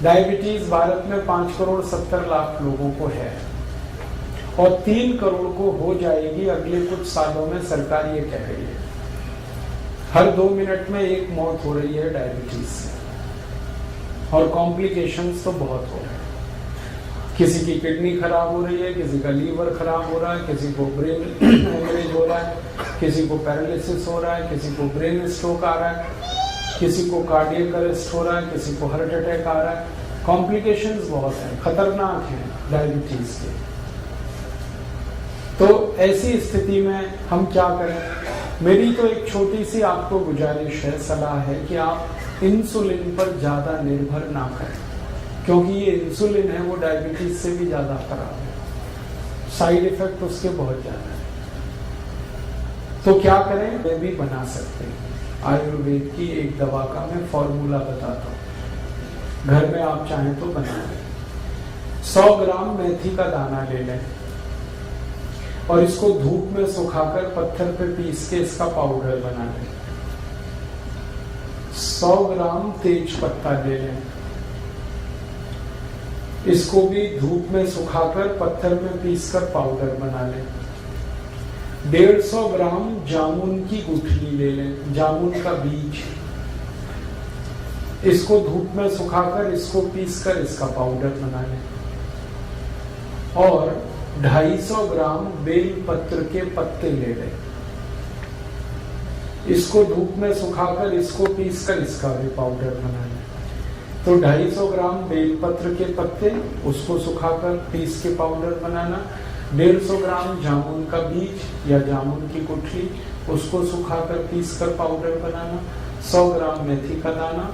Diabetes Bharat में 5,70,00,000 लोगों को है और 3 करोड़ को हो जाएगी अगले कुछ सालों में, सरकार ये कह रही है। हर 2 मिनट में एक मौत हो रही है डायबिटीज से और कॉम्प्लिकेशंस तो बहुत हो रहे हैं। किसी की किडनी खराब हो रही है, किसी का लीवर खराब हो रहा है, किसी को ब्रेन हेमरेज हो रहा है, किसी को पैरालिसिस हो रहा है, किसी को ब्रेन स्ट्रोक आ रहा है, किसी को कार्डियक अरेस्ट हो रहा है, किसी को हार्ट अटैक आ रहा है। कॉम्प्लिकेशंस बहुत हैं, खतरनाक हैं डायबिटीज के। तो ऐसी स्थिति में हम क्या करें? मेरी तो एक छोटी सी आपको गुजारिश है, सलाह है कि आप इंसुलिन पर ज्यादा निर्भर ना करें, क्योंकि ये इंसुलिन है वो डायबिटीज से भी ज्यादा खराब है, साइड इफेक्ट उसके बहुत ज्यादा है। तो क्या करें? वे भी बना सकते हैं। आयुर्वेद की एक दवा का मैं फॉर्मूला बताता हूँ, घर में आप चाहें तो बनाएं। 100 ग्राम मेथी का दाना ले लें और इसको धूप में सुखाकर पत्थर पे पीस के इसका पाउडर बना लें। 100 ग्राम तेज पत्ता ले लें, इसको भी धूप में सुखाकर पत्थर में पीसकर पाउडर बना लें। 150 ग्राम जामुन की गुठली ले लें, जामुन का बीज, इसको धूप में सुखाकर इसको पीसकर इसका पाउडर बना लें। और 250 ग्राम बेल पत्र के पत्ते ले लें, इसको धूप में सुखाकर इसको पीसकर इसका भी पाउडर बना लें। तो 250 ग्राम बेलपत्र के पत्ते, उसको सुखाकर पीस के पाउडर बनाना। 150 ग्राम जामुन का बीज या जामुन की गुठली, उसको सुखाकर पीस कर पाउडर बनाना। 100 ग्राम मेथी का दाना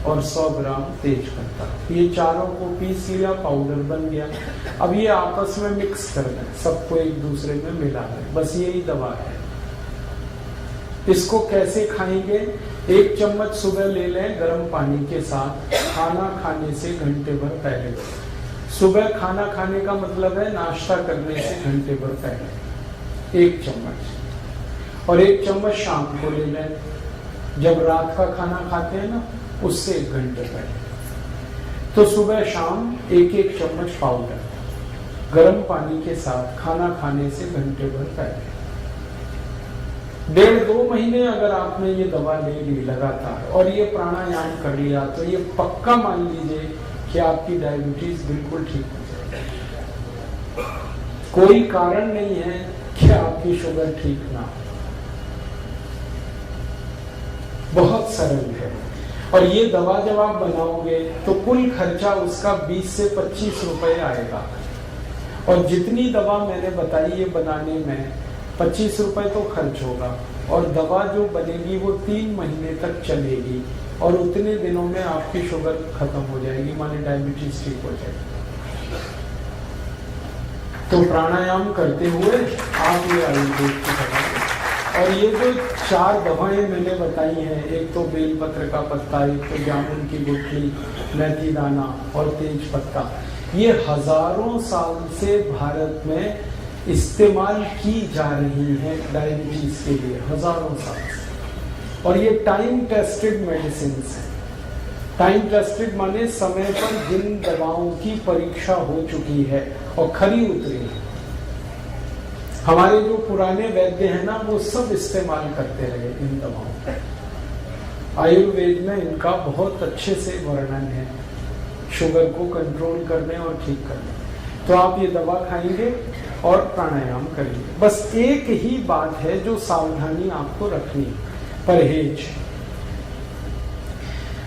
और 100 ग्राम तेज पत्ता, ये चारों को पीस लिया, पाउडर बन गया। अब ये आपस में मिक्स कर दें, सबको एक दूसरे में मिला दें, बस यही दवा है। इसको कैसे खाएंगे? 1 चम्मच सुबह ले लें गर्म पानी के साथ, खाना खाने से घंटे भर पहले। सुबह खाना खाने का मतलब है नाश्ता करने से घंटे भर पहले 1 चम्मच। और 1 चम्मच शाम को ले लें, जब रात का खाना खाते हैं ना, उससे 1 घंटे पहले। तो सुबह शाम 1-1 चम्मच पाउडर गर्म पानी के साथ खाना खाने से घंटे भर पहले। 1.5-2 महीने अगर आपने ये दवा ले ली लगातार और ये प्राणायाम कर लिया, तो ये पक्का मान लीजिए कि आपकी डायबिटीज बिल्कुल ठीक हो जाएगी। कोई कारण नहीं है कि आपकी शुगर ठीक ना हो, बहुत सरल है। और ये दवा जब आप बनाओगे तो कुल खर्चा उसका 20 से 25 रुपए आएगा। और जितनी दवा मैंने बताई ये बनाने में 25 रुपए तो खर्च होगा, और दवा जो बनेगी वो 3 महीने तक चलेगी, और उतने दिनों में आपकी शुगर खत्म हो जाएगी, माने डायबिटीज ठीक हो जाएगी। तो प्राणायाम करते हुए आप ये आयुर्वेद की दवा, और ये जो 4 दवाएं मैंने बताई हैं, एक तो बेलपत्र का पत्ता, एक तो जामुन की गुठली, मेथी दाना और तेज पत्ता, ये हजारों साल से भारत में इस्तेमाल की जा रही है डायबिटीज के लिए, हजारों साल से। और ये टाइम टेस्टेड मेडिसिन है। टाइम टेस्टेड माने समय पर जिन दवाओं की परीक्षा हो चुकी है और खरी उतरी है। हमारे जो पुराने वैद्य हैं ना, वो सब इस्तेमाल करते रहे इन दवाओं का। आयुर्वेद में इनका बहुत अच्छे से वर्णन है, शुगर को कंट्रोल करने और ठीक करने। तो आप ये दवा खाएंगे और प्राणायाम करेंगे। बस एक ही बात है जो सावधानी आपको रखनी है, परहेज।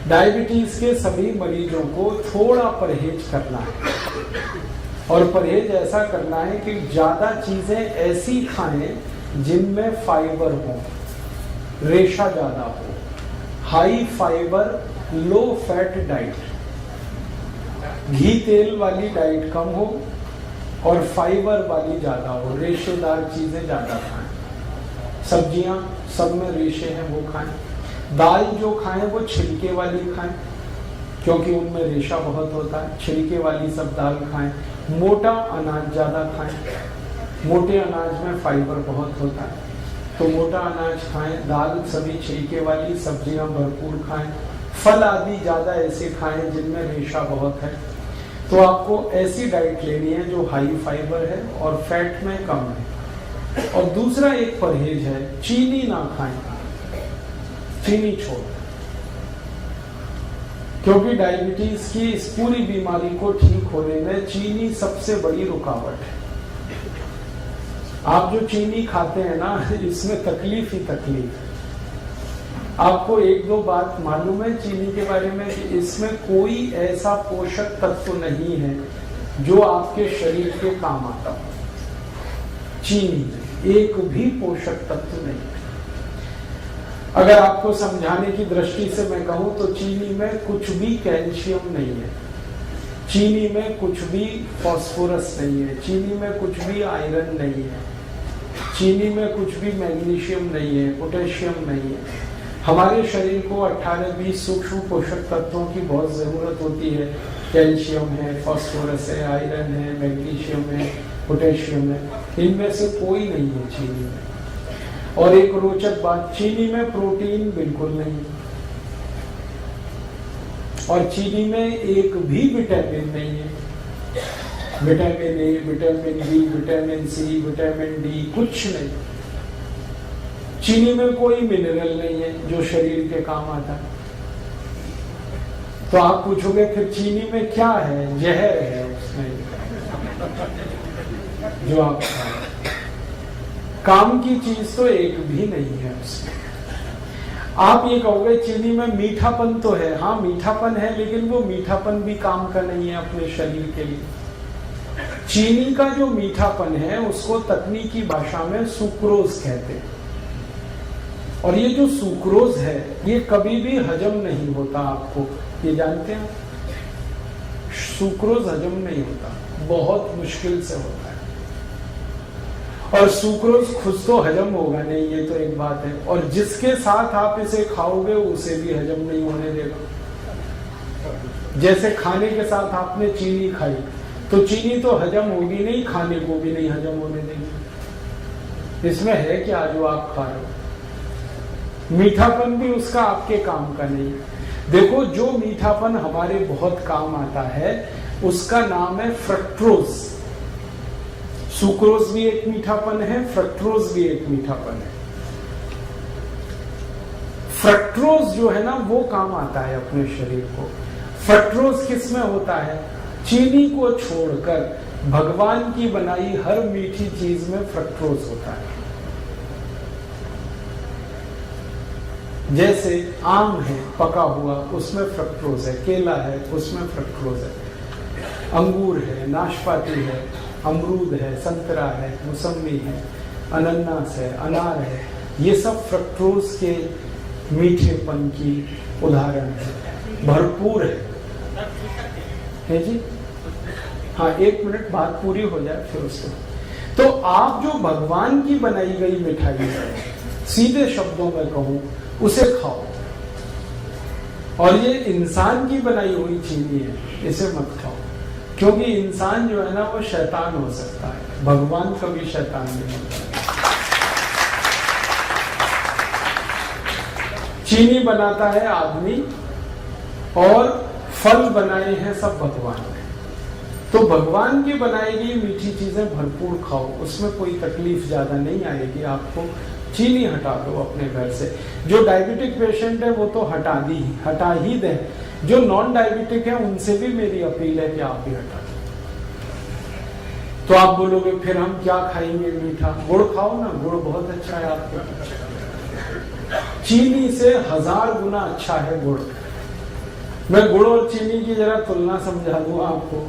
डायबिटीज के सभी मरीजों को थोड़ा परहेज करना है, और परहेज ऐसा करना है कि ज्यादा चीजें ऐसी खाएं जिनमें फाइबर हो, रेशा ज्यादा हो, high fibre low fat diet, घी तेल वाली डाइट कम हो और फाइबर वाली ज्यादा हो, रेशेदार चीजें ज्यादा खाएं। सब्जियां सब में रेशे हैं वो खाएं। दाल जो खाएं वो छिलके वाली खाएं, क्योंकि उनमें रेशा बहुत होता है, छिलके वाली सब दाल खाएं। मोटा अनाज ज्यादा खाएं, मोटे अनाज में फाइबर बहुत होता है, तो मोटा अनाज खाएं। दाल सभी छिलके वाली, सब्जियां भरपूर खाएं, फल आदि ज्यादा ऐसे खाएं जिनमें रेशा बहुत है। तो आपको ऐसी डाइट लेनी है जो हाई फाइबर है और फैट में कम है। और दूसरा एक परहेज है, चीनी ना खाएं, चीनी छोड़, क्योंकि डायबिटीज की इस पूरी बीमारी को ठीक होने में चीनी सबसे बड़ी रुकावट है। आप जो चीनी खाते हैं ना, इसमें तकलीफ ही तकलीफ है। आपको एक दो बात मालूम है चीनी के बारे में कि इसमें कोई ऐसा पोषक तत्व नहीं है जो आपके शरीर के काम आता हो। चीनी में एक भी पोषक तत्व नहीं है। अगर आपको समझाने की दृष्टि से मैं कहूं तो चीनी में कुछ भी कैल्शियम नहीं है, चीनी में कुछ भी फास्फोरस नहीं है, चीनी में कुछ भी आयरन नहीं है, चीनी में कुछ भी मैग्नीशियम नहीं है, पोटेशियम नहीं है। हमारे शरीर को 18-20 सूक्ष्म पोषक तत्वों की बहुत जरूरत होती है। कैल्शियम है, फास्फोरस है, आयरन है, मैग्नीशियम है, पोटेशियम है, इनमें से कोई नहीं है चीनी में। और एक रोचक बात, चीनी में प्रोटीन बिल्कुल नहीं है और चीनी में एक भी विटामिन नहीं है। Vitamin A, vitamin B, vitamin C, vitamin D कुछ नहीं। चीनी में कोई मिनरल नहीं है जो शरीर के काम आता है। तो आप पूछोगे फिर चीनी में क्या है? जहर है उसमें जो आप खाएं। काम की चीज तो एक भी नहीं है उसमें। आप ये कहोगे चीनी में मीठापन तो है, हाँ मीठापन है, लेकिन वो मीठापन भी काम का नहीं है अपने शरीर के लिए। चीनी का जो मीठापन है उसको तकनीकी भाषा में सुक्रोज कहते हैं। और ये जो सुक्रोज है ये कभी भी हजम नहीं होता, आपको ये जानते हैं? सुक्रोज हजम नहीं होता, बहुत मुश्किल से होता है। और सुक्रोज खुद तो हजम होगा नहीं, ये तो एक बात है, और जिसके साथ आप इसे खाओगे उसे भी हजम नहीं होने देगा। जैसे खाने के साथ आपने चीनी खाई तो चीनी तो हजम होगी नहीं, खाने को भी नहीं हजम होने देगी। इसमें है क्या जो आप खा रहे हो? मीठापन भी उसका आपके काम का नहीं। देखो जो मीठापन हमारे बहुत काम आता है उसका नाम है फ्रक्टोज। सुक्रोज भी एक मीठापन है, फ्रक्टोज भी एक मीठापन है। फ्रक्टोज जो है ना वो काम आता है अपने शरीर को। फ्रक्टोज किस में होता है? चीनी को छोड़कर भगवान की बनाई हर मीठी चीज में फ्रक्टोज होता है। जैसे आम है पका हुआ, उसमें फ्रक्टोज है, केला है उसमें फ्रक्टोज है, अंगूर है, नाशपाती है, अमरूद है, संतरा है, मौसमी है, अनानास है, अनार है, ये सब फ्रक्टोज के मीठेपन की उदाहरण है, भरपूर है जी। हाँ, 1 मिनट बात पूरी हो जाए फिर उसको। तो आप जो भगवान की बनाई गई मिठाई है, सीधे शब्दों में कहूं, उसे खाओ। और ये इंसान की बनाई हुई चीनी है, इसे मत खाओ, क्योंकि इंसान जो है ना वो शैतान हो सकता है, भगवान कभी शैतान नहीं होता। चीनी बनाता है आदमी और फल बनाए हैं सब भगवान ने। तो भगवान की बनाई गई मीठी चीजें भरपूर खाओ, उसमें कोई तकलीफ ज्यादा नहीं आएगी आपको। चीनी हटा दो अपने घर से। जो डायबिटिक पेशेंट है वो तो हटा ही दे। जो नॉन डायबिटिक है उनसे भी मेरी अपील है कि आप भी हटा दो। तो आप बोलोगे फिर हम क्या खाएंगे मीठा? गुड़ खाओ ना, गुड़ बहुत अच्छा है आपके। चीनी से 1000 गुना अच्छा है गुड़। मैं गुड़ और चीनी की जरा तुलना समझा दूं आपको।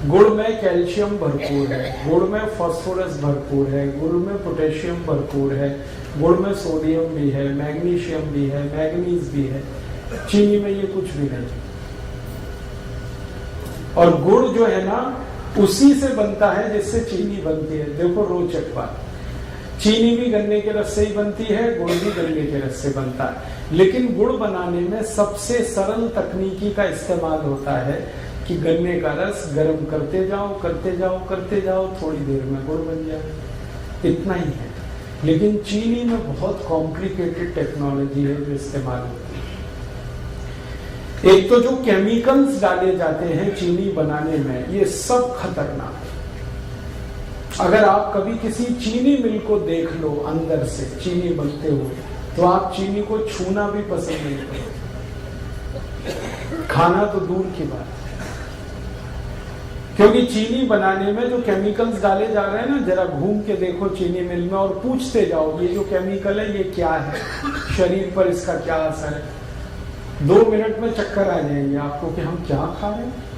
गुड़ में कैल्शियम भरपूर है, गुड़ में फास्फोरस भरपूर है, गुड़ में पोटेशियम भरपूर है, गुड़ में सोडियम भी है, मैग्नीशियम भी है, मैग्नीज भी है। चीनी में ये कुछ भी नहीं। और गुड़ जो है ना उसी से बनता है जिससे चीनी बनती है। देखो रोचक बात, चीनी भी गन्ने के रस से ही बनती है, गुड़ भी गन्ने के रस से बनता है। लेकिन गुड़ बनाने में सबसे सरल तकनीकी का इस्तेमाल होता है कि गन्ने का रस गर्म करते जाओ करते जाओ करते जाओ, थोड़ी देर में गुड़ बन जाए, इतना ही है। लेकिन चीनी में बहुत कॉम्प्लिकेटेड टेक्नोलॉजी है जो इस्तेमाल होती है। एक तो जो केमिकल्स डाले जाते हैं चीनी बनाने में, ये सब खतरनाक है। अगर आप कभी किसी चीनी मिल को देख लो अंदर से चीनी बनते हुए, तो आप चीनी को छूना भी पसंद नहीं करोगे, खाना तो दूर की बात है। क्योंकि चीनी बनाने में जो केमिकल्स डाले जा रहे हैं ना, जरा घूम के देखो चीनी मिल में और पूछते जाओ ये जो केमिकल है ये क्या है, शरीर पर इसका क्या असर है। 2 मिनट में चक्कर आ जाएंगे आपको कि हम क्या खा रहे हैं।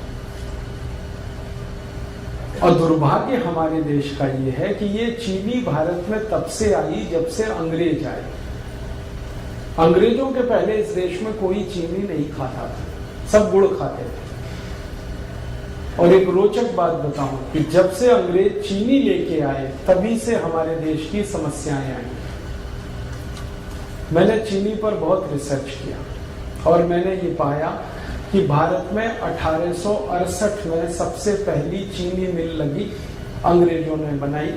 और दुर्भाग्य हमारे देश का ये है कि ये चीनी भारत में तब से आई जब से अंग्रेज आए। अंग्रेजों के पहले इस देश में कोई चीनी नहीं खाता था, सब गुड़ खाते थे। और एक रोचक बात बताऊं कि जब से अंग्रेज चीनी लेके आए तभी से हमारे देश की समस्याएं आई। मैंने चीनी पर बहुत रिसर्च किया और मैंने ये पाया कि भारत में 1868 में सबसे पहली चीनी मिल लगी, अंग्रेजों ने बनाई।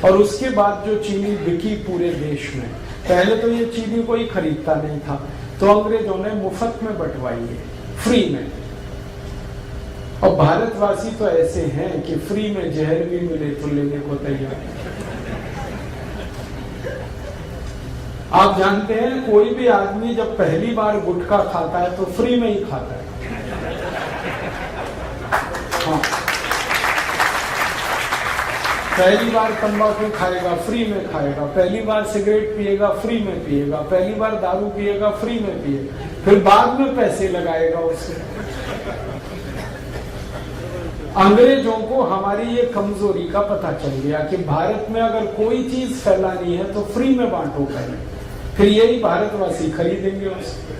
और उसके बाद जो चीनी बिकी पूरे देश में, पहले तो ये चीनी कोई खरीदता नहीं था, तो अंग्रेजों ने मुफ्त में बंटवाई है, फ्री में। और भारतवासी तो ऐसे हैं कि फ्री में जहर भी मिले तो लेने को तैयार। आप जानते हैं कोई भी आदमी जब पहली बार गुटखा खाता है तो फ्री में ही खाता है। हाँ। पहली बार तंबाकू खाएगा फ्री में खाएगा, पहली बार सिगरेट पिएगा फ्री में पिएगा, पहली बार दारू पिएगा फ्री में पिएगा, फिर बाद में पैसे लगाएगा उससे। अंग्रेजों को हमारी ये कमजोरी का पता चल गया कि भारत में अगर कोई चीज फैलानी है तो फ्री में बांटो पहले, फिर यही भारतवासी खरीदेंगे उसको।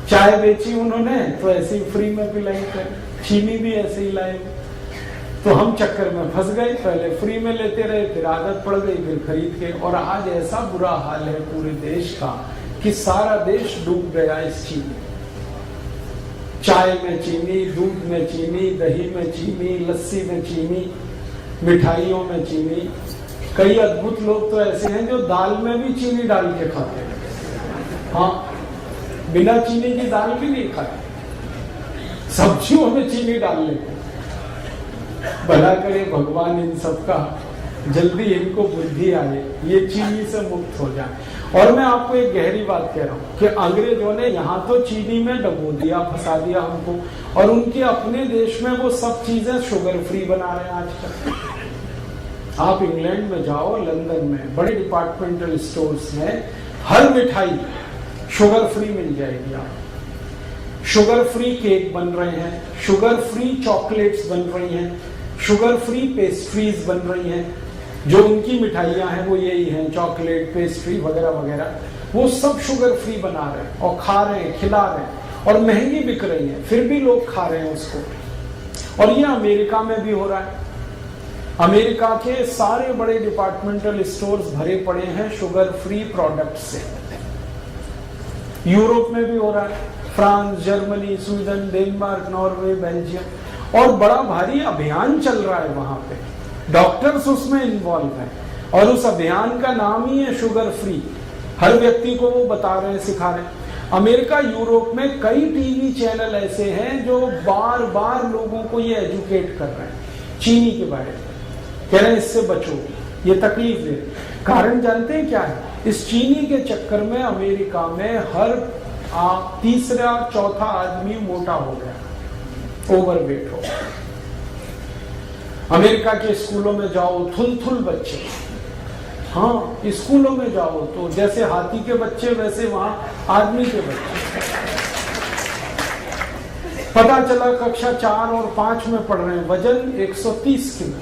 चाय बेची उन्होंने तो ऐसे ही फ्री में पिलाई कर, चीनी भी ऐसे ही लाए। तो हम चक्कर में फंस गए, पहले फ्री में लेते रहे, फिर आदत पड़ गई, फिर खरीद के। और आज ऐसा बुरा हाल है पूरे देश का कि सारा देश डूब गया इस चीनी। चाय में चीनी, दूध में चीनी, दही में चीनी, लस्सी में चीनी, मिठाइयों में चीनी। कई अद्भुत लोग तो ऐसे हैं जो दाल में भी चीनी डाल के खाते हैं। हाँ, बिना चीनी की दाल भी नहीं खाते, सब्जियों में चीनी डाल लेते। भला करे भगवान इन सबका जल्दी इनको बुद्धि आए, ये चीनी से मुक्त हो जाए। और मैं आपको एक गहरी बात कह रहा हूं कि अंग्रेजों ने यहाँ तो चीनी में डबो दिया, फंसा दिया हमको, और उनके अपने देश में वो सब चीजें शुगर फ्री बना रहे हैं आजकल। आप इंग्लैंड में जाओ, लंदन में बड़े डिपार्टमेंटल स्टोर्स में हर मिठाई शुगर फ्री मिल जाएगी। आप शुगर फ्री केक बन रहे हैं, शुगर फ्री चॉकलेट्स बन रही हैं, शुगर फ्री पेस्ट्रीज बन रही हैं। जो उनकी मिठाइयां हैं वो यही हैं, चॉकलेट, पेस्ट्री वगैरह वगैरह, वो सब शुगर फ्री बना रहे हैं और खा रहे हैं, खिला रहे हैं, और महंगी बिक रही है, फिर भी लोग खा रहे हैं उसको। और ये अमेरिका में भी हो रहा है। अमेरिका के सारे बड़े डिपार्टमेंटल स्टोर्स भरे पड़े हैं शुगर फ्री प्रोडक्ट से। यूरोप में भी हो रहा है, France, Germany, Sweden, Denmark, Norway, Belgium, और बड़ा भारी अभियान चल रहा है वहां पे। डॉक्टर्स उसमें इन्वॉल्व हैं और उस अभियान का नाम ही है शुगर फ्री। हर व्यक्ति को वो बता रहे हैं, सिखा रहे हैं। अमेरिका, यूरोप में कई टीवी चैनल ऐसे हैं जो बार बार लोगों को ये एजुकेट कर रहे हैं चीनी के बारे में, कह रहे हैं इससे बचो, ये तकलीफ दे। कारण जानते हैं क्या है? इस चीनी के चक्कर में अमेरिका में हर तीसरा चौथा आदमी मोटा हो गया, ओवरवेट हो गया। अमेरिका के स्कूलों में जाओ, थुल बच्चे। हाँ, स्कूलों में जाओ तो जैसे हाथी के बच्चे वैसे वहां आदमी के बच्चे। पता चला कक्षा 4 और 5 में पढ़ रहे हैं, वजन 130 किलो,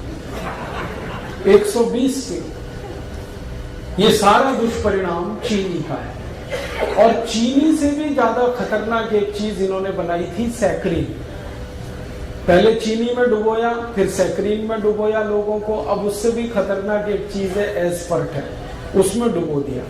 120 किलो। ये सारा दुष्परिणाम चीनी का है। और चीनी से भी ज्यादा खतरनाक एक चीज इन्होंने बनाई थी, सैकरीन। पहले चीनी में डुबोया, फिर सैकरीन में डुबोया लोगों को। अब उससे भी खतरनाक एक चीज है एस्पर्टेम, उसमें डुबो दिया।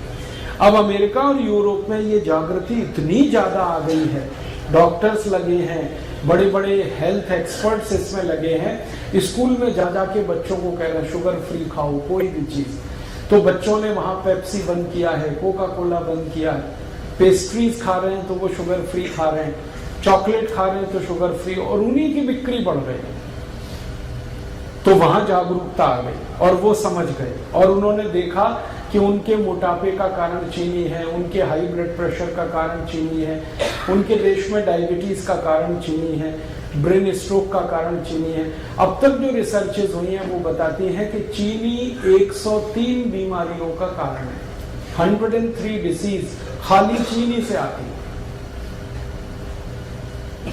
अब अमेरिका और यूरोप में ये जागृति इतनी ज्यादा आ गई है, डॉक्टर्स लगे हैं, बड़े बड़े हेल्थ एक्सपर्ट्स इसमें लगे हैं। स्कूल में जा जाके बच्चों को कह रहे हैं शुगर फ्री खाओ कोई भी चीज। तो बच्चों ने वहां पेप्सी बंद किया है, कोका कोला बंद किया है, पेस्ट्रीज खा रहे हैं तो वो शुगर फ्री खा रहे हैं। चॉकलेट खा रहे हैं तो शुगर फ्री, और उन्हीं की बिक्री बढ़ रही है। तो वहां जागरूकता आ गई और वो समझ गए, और उन्होंने देखा कि उनके मोटापे का कारण चीनी है, उनके हाई ब्लड प्रेशर का कारण चीनी है, उनके देश में डायबिटीज का कारण चीनी है, ब्रेन स्ट्रोक का कारण चीनी है। अब तक जो रिसर्चेज हुई हैं वो बताती हैं कि चीनी 103 बीमारियों का कारण है। 103 डिसीज खाली चीनी से आती है।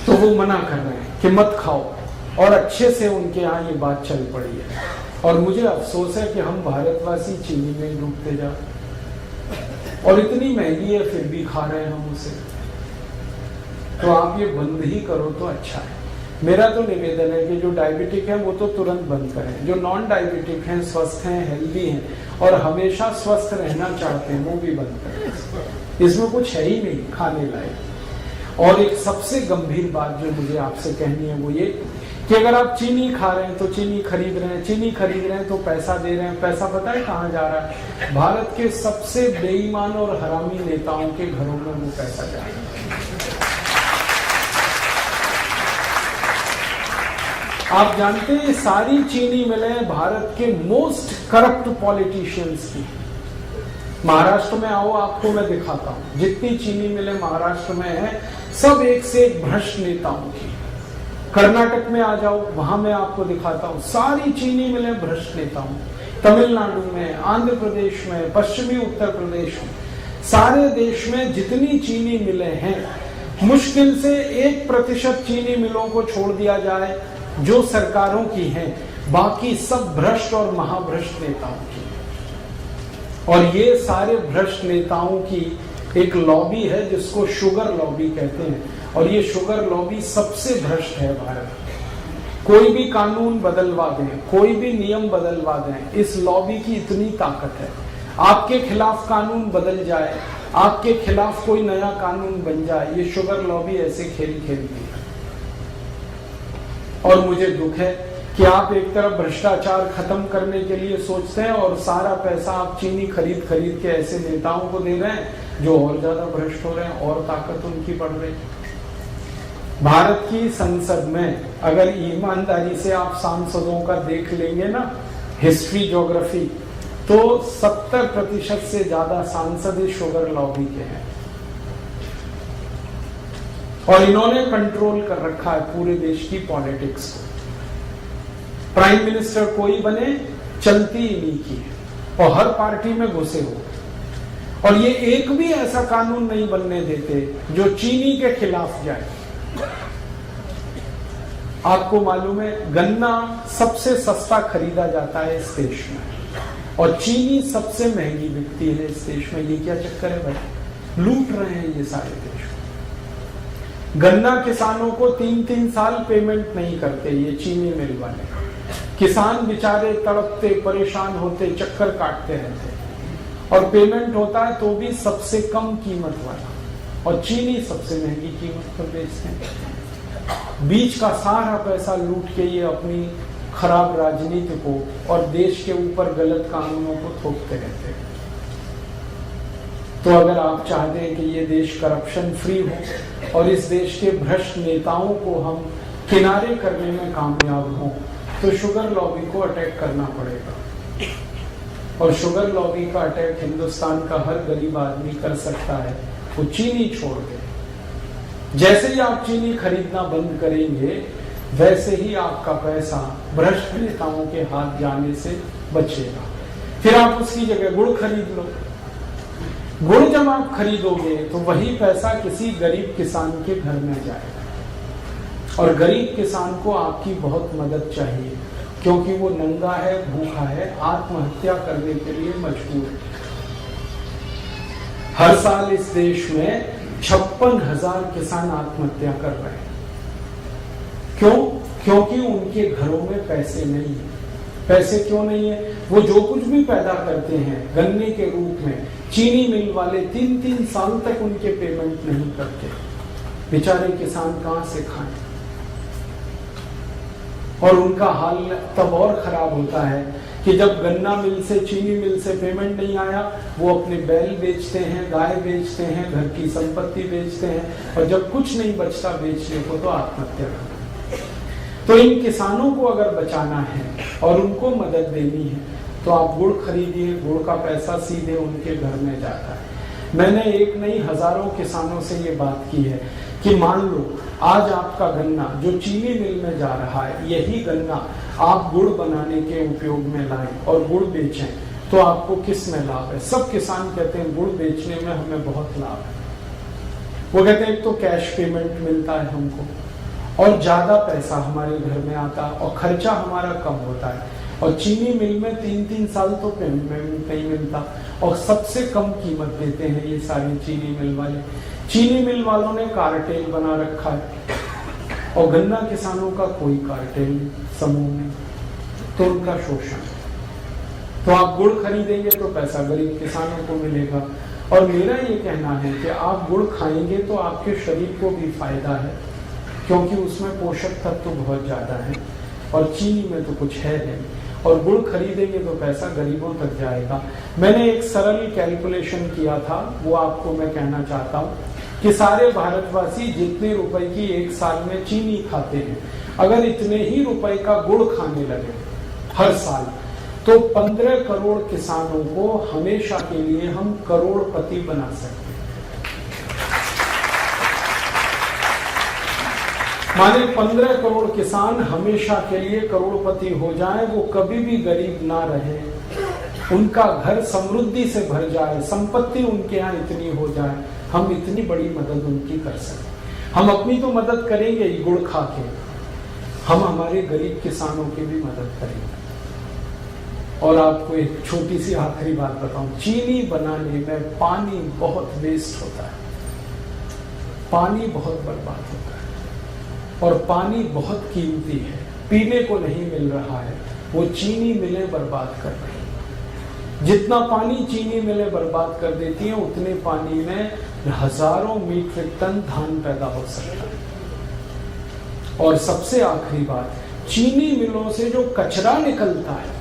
तो वो मना कर रहे हैं कि मत खाओ, और अच्छे से उनके यहाँ ये बात चल पड़ी है। और मुझे अफसोस है कि हम भारतवासी चीनी में डूबते जा, और इतनी महंगी है फिर भी खा रहे हैं हम उसे। तो आप ये बंद ही करो तो अच्छा है। मेरा तो निवेदन है कि जो डायबिटिक है वो तो तुरंत बंद करें, जो नॉन डायबिटिक हैं, स्वस्थ हैं, हेल्दी हैं और हमेशा स्वस्थ रहना चाहते हैं, वो भी बंद करें। इसमें कुछ है ही नहीं खाने लायक। और एक सबसे गंभीर बात जो मुझे आपसे कहनी है वो ये कि अगर आप चीनी खा रहे हैं तो चीनी खरीद रहे हैं, चीनी खरीद रहे हैं तो पैसा दे रहे हैं, पैसा पता है कहाँ जा रहा है? भारत के सबसे बेईमान और हरामी नेताओं के घरों में वो पैसा जा रहा है। आप जानते हैं सारी चीनी मिलें भारत के मोस्ट करप्ट पॉलिटिशियंस की। महाराष्ट्र में आओ, आपको मैं दिखाता हूं, जितनी चीनी मिलें महाराष्ट्र में है सब एक से एक भ्रष्ट नेताओं की। कर्नाटक में आ जाओ, वहां मैं आपको दिखाता हूं, सारी चीनी मिलें भ्रष्ट नेताओं। तमिलनाडु में, आंध्र प्रदेश में, पश्चिमी उत्तर प्रदेश में, सारे देश में जितनी चीनी मिलें हैं, मुश्किल से 1% चीनी मिलों को छोड़ दिया जाए जो सरकारों की हैं, बाकी सब भ्रष्ट और महाभ्रष्ट नेताओं की। और ये सारे भ्रष्ट नेताओं की एक लॉबी है जिसको शुगर लॉबी कहते हैं, और ये शुगर लॉबी सबसे भ्रष्ट है भारत। कोई भी कानून बदलवा दें, कोई भी नियम बदलवा दें, इस लॉबी की इतनी ताकत है। आपके खिलाफ कानून बदल जाए, आपके खिलाफ कोई नया कानून बन जाए, ये शुगर लॉबी ऐसे खेल खेलती है। और मुझे दुख है कि आप एक तरफ भ्रष्टाचार खत्म करने के लिए सोचते हैं और सारा पैसा आप चीनी खरीद खरीद के ऐसे नेताओं को दे रहे हैं जो और ज्यादा भ्रष्ट हो रहे हैं और ताकत उनकी बढ़ रही है। भारत की संसद में अगर ईमानदारी से आप सांसदों का देख लेंगे ना, हिस्ट्री ज्योग्राफी, तो 70% से ज्यादा सांसद इस शुगर लॉबी के हैं। और इन्होंने कंट्रोल कर रखा है पूरे देश की पॉलिटिक्स को। प्राइम मिनिस्टर कोई बने, चलती इन्हीं की है, और हर पार्टी में घुसे हो। और ये एक भी ऐसा कानून नहीं बनने देते जो चीनी के खिलाफ जाए। आपको मालूम है गन्ना सबसे सस्ता खरीदा जाता है इस देश में, और चीनी सबसे महंगी बिकती है इस देश में। ये क्या चक्कर है भाई? लूट रहे हैं ये सारे देश। गन्ना किसानों को 3-3 साल पेमेंट नहीं करते ये चीनी मिल वाले। किसान बेचारे तड़पते, परेशान होते, चक्कर काटते रहते, और पेमेंट होता है तो भी सबसे कम कीमत वाला, और चीनी सबसे महंगी कीमत पर बेचते हैं। बीच का सारा पैसा लूट के ये अपनी खराब राजनीति को और देश के ऊपर गलत कानूनों को थोपते रहते हैं। तो अगर आप चाहते हैं कि ये देश करप्शन फ्री हो और इस देश के भ्रष्ट नेताओं को हम किनारे करने में कामयाब हों, तो शुगर लॉबी को अटैक करना पड़ेगा। और शुगर लॉबी का अटैक हिंदुस्तान का हर गरीब आदमी कर सकता है, वो चीनी छोड़ दे। जैसे ही आप चीनी खरीदना बंद करेंगे, वैसे ही आपका पैसा भ्रष्ट नेताओं के हाथ जाने से बचेगा। फिर आप उसकी जगह गुड़ खरीद लो। गुड़ जब आप खरीदोगे तो वही पैसा किसी गरीब किसान के घर में जाएगा, और गरीब किसान को आपकी बहुत मदद चाहिए, क्योंकि वो नंगा है, भूखा है, आत्महत्या करने के लिए मजबूर है। हर साल इस देश में 56,000 किसान आत्महत्या कर रहे हैं। क्यों? क्योंकि उनके घरों में पैसे नहीं है। पैसे क्यों नहीं है? वो जो कुछ भी पैदा करते हैं गन्ने के रूप में, चीनी मिल वाले 3-3 साल तक उनके पेमेंट नहीं करते। बेचारे किसान कहां से खाएं? और उनका हाल तब और खराब होता है कि जब गन्ना मिल से, चीनी मिल से पेमेंट नहीं आया, वो अपने बैल बेचते हैं, गाय बेचते हैं, घर की संपत्ति बेचते हैं, और जब कुछ नहीं बचता बेचने को तो आत्महत्या करते हैं। तो इन किसानों को अगर बचाना है और उनको मदद देनी है तो आप गुड़ खरीदिए, गुड़ का पैसा सीधे उनके घर में जाता है। मैंने एक नहीं हजारों किसानों से ये बात की है कि मान लो आज आपका गन्ना जो चीनी मिल में जा रहा है, यही गन्ना आप गुड़ बनाने के उपयोग में लाएं और गुड़ बेचें तो आपको किस में लाभ है? सब किसान कहते हैं गुड़ बेचने में हमें बहुत लाभ है। वो कहते हैं एक तो कैश पेमेंट मिलता है हमको और ज्यादा पैसा हमारे घर में आता है और खर्चा हमारा कम होता है, और चीनी मिल में 3-3 साल तो पेमेंट नहीं मिलता और सबसे कम कीमत देते हैं ये सारी चीनी मिल वाले। चीनी मिल वालों ने कार्टेल बना रखा है और गन्ना किसानों का कोई कार्टेल समूह नहीं, तो उनका शोषण। तो आप गुड़ खरीदेंगे तो पैसा गरीब किसानों को मिलेगा। और मेरा ये कहना है कि आप गुड़ खाएंगे तो आपके शरीर को भी फायदा है, क्योंकि उसमें पोषक तत्व बहुत ज्यादा है और चीनी में तो कुछ है नहीं, और गुड़ खरीदेंगे तो पैसा गरीबों तक जाएगा। मैंने एक सरल कैलकुलेशन किया था, वो आपको मैं कहना चाहता हूँ कि सारे भारतवासी जितने रुपए की एक साल में चीनी खाते हैं, अगर इतने ही रुपए का गुड़ खाने लगे हर साल, तो 15 करोड़ किसानों को हमेशा के लिए हम करोड़पति बना सकते हैं। माने 15 करोड़ किसान हमेशा के लिए करोड़पति हो जाएं, वो कभी भी गरीब ना रहे, उनका घर समृद्धि से भर जाए, संपत्ति उनके यहाँ इतनी हो जाए, हम इतनी बड़ी मदद उनकी कर सकें। हम अपनी तो मदद करेंगे ही गुड़ खा के, हम हमारे गरीब किसानों की भी मदद करेंगे। और आपको एक छोटी सी आखिरी बात बताऊं, चीनी बनाने में पानी बहुत वेस्ट होता है, पानी बहुत बर्बाद होता है और पानी बहुत कीमती है, पीने को नहीं मिल रहा है, वो चीनी मिलें बर्बाद कर रही है। जितना पानी चीनी मिलें बर्बाद कर देती हैं, उतने पानी में हजारों मीट्रिक टन धान पैदा हो सकता है। और सबसे आखिरी बात, चीनी मिलों से जो कचरा निकलता है,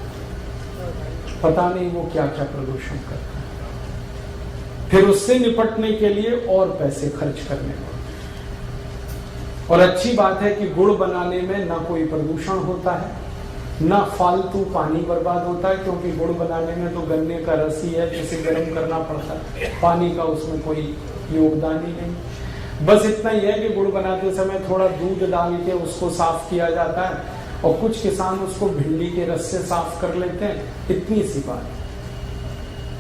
पता नहीं वो क्या क्या प्रदूषण करता है, फिर उससे निपटने के लिए और पैसे खर्च करने पड़ते हैं। और अच्छी बात है कि गुड़ बनाने में ना कोई प्रदूषण होता है, ना फालतू पानी बर्बाद होता है, क्योंकि गुड़ बनाने में तो गन्ने का रस ही है जिसे गर्म करना पड़ता है, पानी का उसमें कोई योगदान ही नहीं। बस इतना ही है कि गुड़ बनाते समय थोड़ा दूध डाल के उसको साफ किया जाता है और कुछ किसान उसको भिंडी के रस से साफ कर लेते हैं, इतनी सी बात।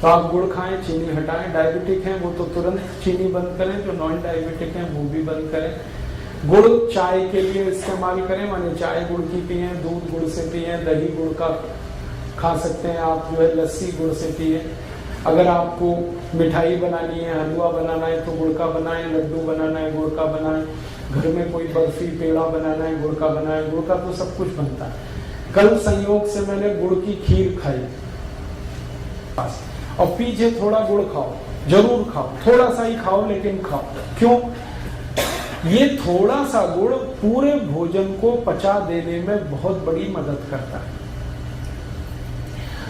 तो आप गुड़ खाएं, चीनी हटाएं। डायबिटिक हैं वो तो तुरंत चीनी बंद करें, जो नॉन डायबिटिक हैं वो भी बंद करें। गुड़ चाय के लिए इस्तेमाल करें, माने चाय गुड़ की पिए, दूध गुड़ से पिए, दही गुड़ का खा सकते हैं आप, जो है लस्सी गुड़ से पिए। अगर आपको मिठाई बनानी है, हलवा बनाना है तो गुड़ का बनाएं, लड्डू बनाना है गुड़ का बनाएं, घर में कोई बर्फी पेड़ा बनाना है गुड़ का बनाएं, गुड़ का तो सब कुछ बनता है। कल संयोग से मैंने गुड़ की खीर खाई, और पीछे थोड़ा गुड़ खाओ, जरूर खाओ, थोड़ा सा ही खाओ लेकिन खाओ। क्यों? ये थोड़ा सा गुड़ पूरे भोजन को पचा देने में बहुत बड़ी मदद करता है।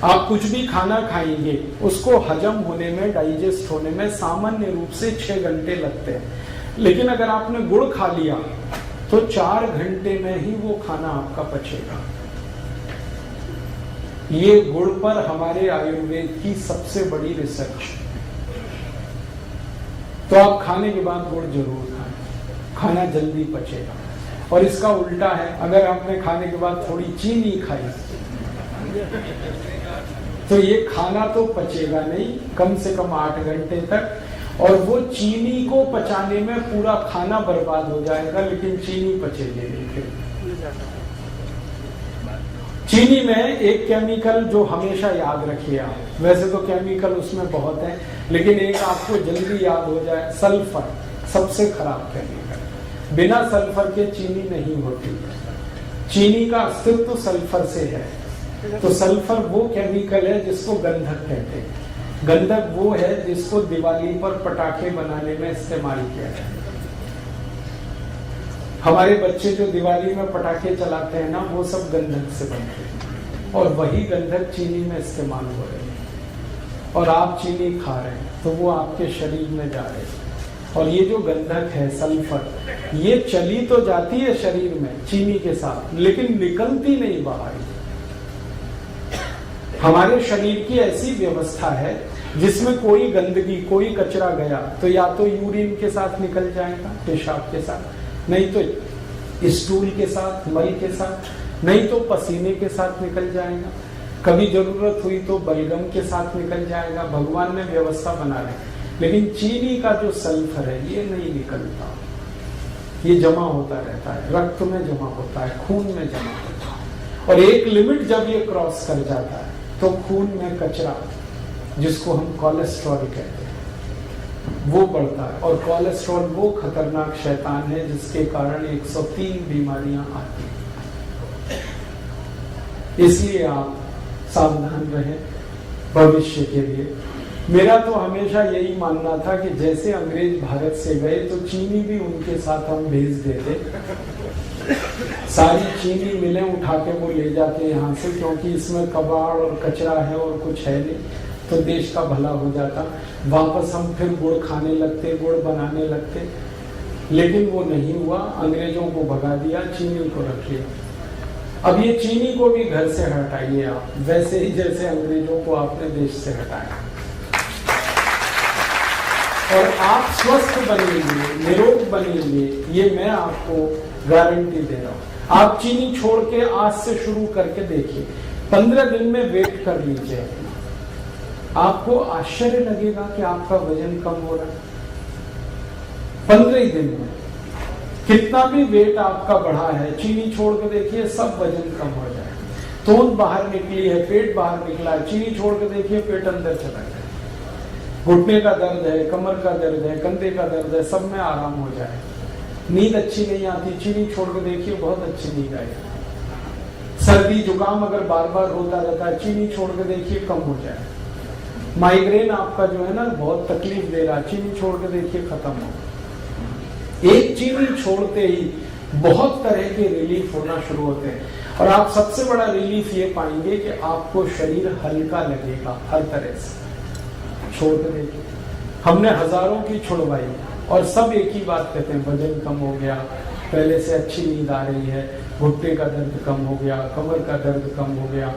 आप कुछ भी खाना खाएंगे, उसको हजम होने में, डाइजेस्ट होने में सामान्य रूप से 6 घंटे लगते हैं, लेकिन अगर आपने गुड़ खा लिया तो 4 घंटे में ही वो खाना आपका पचेगा। ये गुड़ पर हमारे आयुर्वेद की सबसे बड़ी रिसर्च। तो आप खाने के बाद गुड़ जरूर खाएं, खाना जल्दी पचेगा। और इसका उल्टा है, अगर आपने खाने के बाद थोड़ी चीनी खाई तो ये खाना तो पचेगा नहीं कम से कम 8 घंटे तक, और वो चीनी को पचाने में पूरा खाना बर्बाद हो जाएगा, लेकिन चीनी पचेगी नहीं। फिर चीनी में एक केमिकल जो हमेशा याद रखिए आप, वैसे तो केमिकल उसमें बहुत है, लेकिन एक आपको जल्दी याद हो जाए, सल्फर सबसे खराब केमिकल। बिना सल्फर के चीनी नहीं होती, चीनी का अस्तित्व सल्फर से है। तो सल्फर वो केमिकल है जिसको गंधक कहते हैं। गंधक वो है जिसको दिवाली पर पटाखे बनाने में इस्तेमाल किया जाता है। हमारे बच्चे जो दिवाली में पटाखे चलाते हैं ना, वो सब गंधक से बनते हैं। और वही गंधक चीनी में इस्तेमाल हो रही है और आप चीनी खा रहे हैं तो वो आपके शरीर में जा रही है। और ये जो गंधक है सल्फर, ये चली तो जाती है शरीर में चीनी के साथ, लेकिन निकलती नहीं बाहर। हमारे शरीर की ऐसी व्यवस्था है जिसमें कोई गंदगी, कोई कचरा गया तो या तो यूरिन के साथ निकल जाएगा, पेशाब के साथ, नहीं तो स्टूल के साथ, मल के साथ, नहीं तो पसीने के साथ निकल जाएगा, कभी जरूरत हुई तो बलगम के साथ निकल जाएगा। भगवान ने व्यवस्था बना रही। लेकिन चीनी का जो सल्फर है ये नहीं निकलता, ये जमा होता रहता है, रक्त में जमा होता है, खून में जमा होता है। और एक लिमिट जब ये क्रॉस कर जाता है तो खून में कचरा, जिसको हम कोलेस्ट्रॉल कहते हैं, वो बढ़ता है। और कोलेस्ट्रॉल वो खतरनाक शैतान है जिसके कारण 103 बीमारियां आती हैं। इसलिए आप सावधान रहें भविष्य के लिए। मेरा तो हमेशा यही मानना था कि जैसे अंग्रेज भारत से गए तो चीनी भी उनके साथ हम भेज देते, सारी चीनी मिलें उठा के वो ले जाते यहाँ से, क्योंकि इसमें कबाड़ और कचरा है और कुछ है नहीं, तो देश का भला हो जाता। वापस हम फिर गुड़ खाने लगते, गुड़ बनाने लगते, लेकिन वो नहीं हुआ। अंग्रेजों को भगा दिया, चीनी को रख लिया। अब ये चीनी को भी घर से हटाइए आप, वैसे ही जैसे अंग्रेजों को आपने देश से हटाया, और आप स्वस्थ बनेंगे, निरोग बनेंगे, ये मैं आपको गारंटी दे रहा हूं। आप चीनी छोड़ के आज से शुरू करके देखिए, 15 दिन में वेट कर लीजिए, आपको आश्चर्य लगेगा कि आपका वजन कम हो रहा है। 15 दिन में कितना भी वेट आपका बढ़ा है, चीनी छोड़ के देखिए, सब वजन कम हो जाएगा। तोंद बाहर निकली है, पेट बाहर निकला है, चीनी छोड़ के देखिए, पेट अंदर चला गया। घुटने का दर्द है, कमर का दर्द है, कंधे का दर्द है, सब में आराम हो जाए। नींद अच्छी नहीं आती, चीनी छोड़ के देखिए, बहुत अच्छी नींद आएगी। सर्दी जुकाम अगर बार बार होता रहता है, चीनी छोड़ के देखिए, कम हो जाए। माइग्रेन आपका जो है ना बहुत तकलीफ दे रहा है, चीनी छोड़ के देखिए, खत्म हो। एक चीनी छोड़ते ही बहुत तरह के रिलीफ होना शुरू होते हैं। और आप सबसे बड़ा रिलीफ ये पाएंगे कि आपको शरीर हल्का लगेगा हर तरह से। छोड़ के देखिए, हमने हजारों की छुड़वाई और सब एक ही बात कहते हैं, वजन कम हो गया, पहले से अच्छी नींद आ रही है, घुटने का दर्द कम हो गया, कमर का दर्द कम हो गया,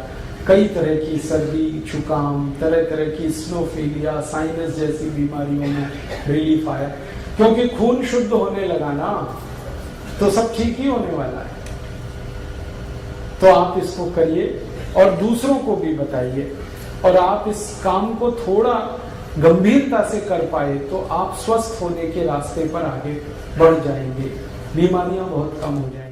कई तरह की सर्दी जुकाम, तरह तरह की स्नोफीलिया, साइनस जैसी बीमारियों में रिलीफ आया। क्योंकि खून शुद्ध होने लगा ना, तो सब ठीक ही होने वाला है। तो आप इसको करिए और दूसरों को भी बताइए, और आप इस काम को थोड़ा गंभीरता से कर पाए तो आप स्वस्थ होने के रास्ते पर आगे बढ़ जाएंगे, बीमारियां बहुत कम हो जाएंगी।